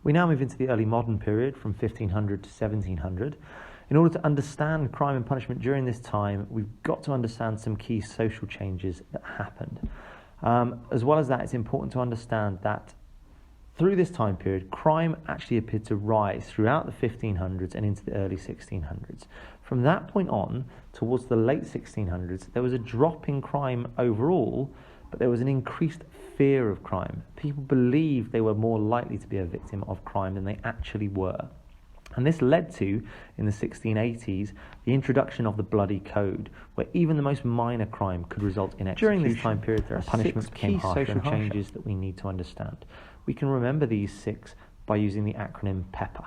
We now move into the early modern period from 1500 to 1700. In order to understand crime and punishment during this time, we've got to understand some key social changes that happened. As well as that, it's important to understand that through this time period, crime actually appeared to rise throughout the 1500s and into the early 1600s. From that point on, towards the late 1600s, there was a drop in crime overall, but there was an increased fear of crime. People believed they were more likely to be a victim of crime than they actually were. And this led to, in the 1680s, the introduction of the Bloody Code, where even the most minor crime could result in execution. During this time period, there are punishments became harsher social changes that we need to understand. We can remember these 6 by using the acronym PEPPER.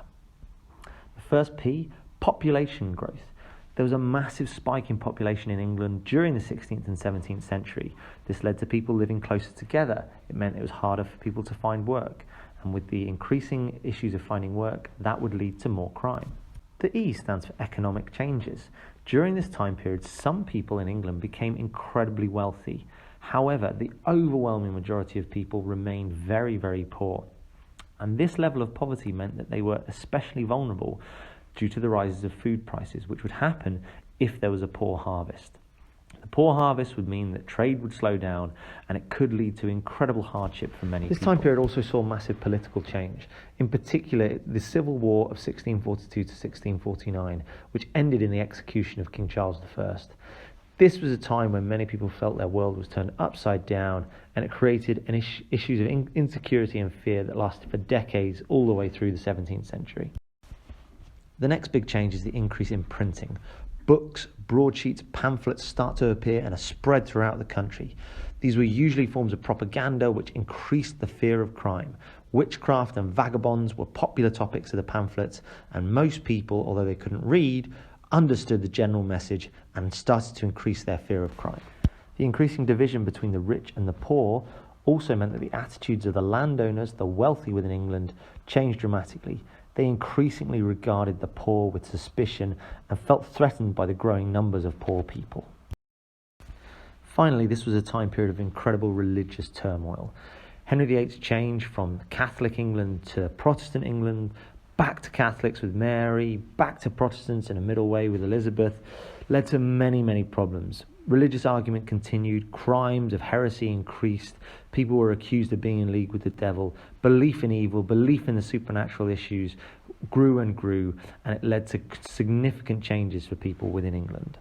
The first P, population growth. There was a massive spike in population in England during the 16th and 17th century. This led to people living closer together. It meant it was harder for people to find work. And with the increasing issues of finding work, that would lead to more crime. The E stands for economic changes. During this time period, some people in England became incredibly wealthy. However, the overwhelming majority of people remained very, very poor. And this level of poverty meant that they were especially vulnerable due to the rises of food prices, which would happen if there was a poor harvest. The poor harvest would mean that trade would slow down, and it could lead to incredible hardship for many people. This time period also saw massive political change, in particular the Civil War of 1642 to 1649, which ended in the execution of King Charles I. This was a time when many people felt their world was turned upside down, and it created issues of insecurity and fear that lasted for decades all the way through the 17th century. The next big change is the increase in printing. Books, broadsheets, pamphlets start to appear and are spread throughout the country. These were usually forms of propaganda which increased the fear of crime. Witchcraft and vagabonds were popular topics of the pamphlets, and most people, although they couldn't read, understood the general message and started to increase their fear of crime. The increasing division between the rich and the poor also meant that the attitudes of the landowners, the wealthy within England, changed dramatically. They increasingly regarded the poor with suspicion and felt threatened by the growing numbers of poor people. Finally, this was a time period of incredible religious turmoil. Henry VIII's change from Catholic England to Protestant England, back to Catholics with Mary, back to Protestants in a middle way with Elizabeth, led to many, many problems. Religious argument continued, crimes of heresy increased, people were accused of being in league with the devil, belief in evil, belief in the supernatural issues grew and grew, and it led to significant changes for people within England.